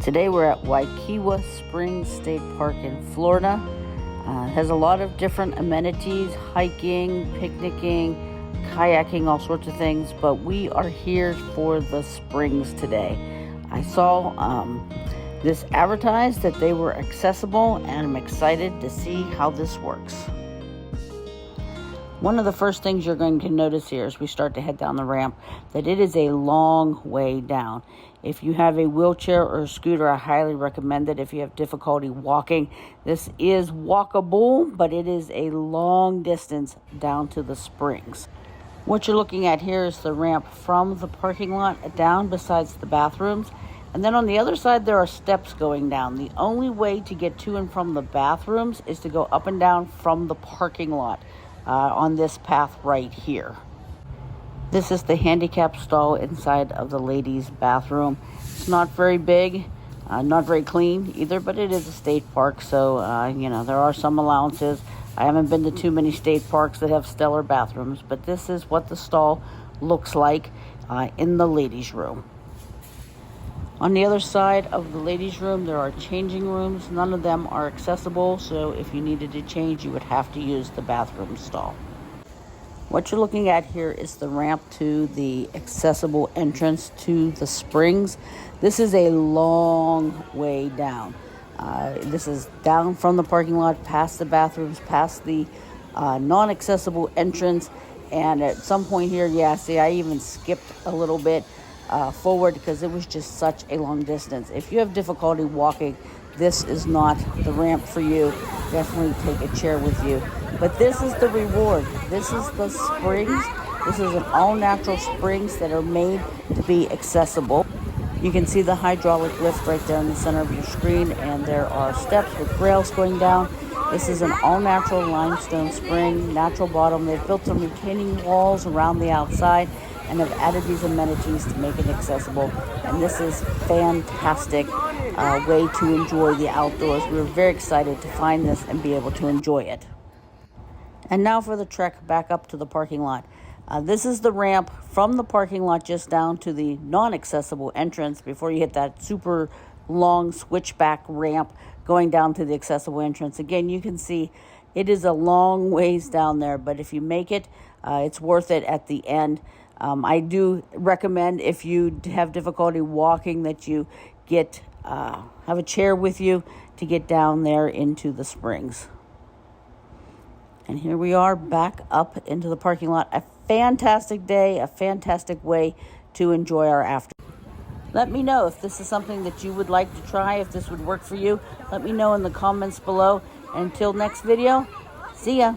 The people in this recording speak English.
Today we're at Wekiwa Dprings State Park in Florida. It has a lot of different amenities, hiking, picnicking, kayaking, all sorts of things, but we are here for the springs today. I saw this advertised that they were accessible, and I'm excited to see how this works. One of the first things you're going to notice here as we start to head down the ramp, that it is a long way down. If you have a wheelchair or a scooter, I highly recommend it. If you have difficulty walking, this is walkable, but it is a long distance down to the springs. What you're looking at here is the ramp from the parking lot down besides the bathrooms. And then on the other side, there are steps going down. The only way to get to and from the bathrooms is to go up and down from the parking lot on this path right here. This is the handicap stall inside of the ladies' bathroom. It's not very big, not very clean either, but it is a state park, so there are some allowances. I haven't been to too many state parks that have stellar bathrooms, but this is what the stall looks like in the ladies' room. On the other side of the ladies' room, there are changing rooms. None of them are accessible, so if you needed to change, you would have to use the bathroom stall. What you're looking at here is the ramp to the accessible entrance to the springs. This is a long way down. This is down from the parking lot, past the bathrooms, past the non-accessible entrance. And at some point here, I even skipped a little bit forward because it was just such a long distance. If you have difficulty walking, this is not the ramp for you. Definitely take a chair with you. But this is the reward. This is the springs. This is an all-natural springs that are made to be accessible. You can see the hydraulic lift right there in the center of your screen, and there are steps with rails going down. This is an all-natural limestone spring, natural bottom. They've built some retaining walls around the outside and have added these amenities to make it accessible. And this is fantastic way to enjoy the outdoors. We were very excited to find this and be able to enjoy it. And now for the trek back up to the parking lot. This is the ramp from the parking lot just down to the non-accessible entrance before you hit that super long switchback ramp going down to the accessible entrance. Again, you can see it is a long ways down there, but if you make it, it's worth it at the end. I do recommend, if you have difficulty walking, that you have a chair with you to get down there into the springs. And here we are back up into the parking lot. A fantastic day, a fantastic way to enjoy our afternoon. Let me know if this is something that you would like to try, if this would work for you. Let me know in the comments below. And until next video, see ya.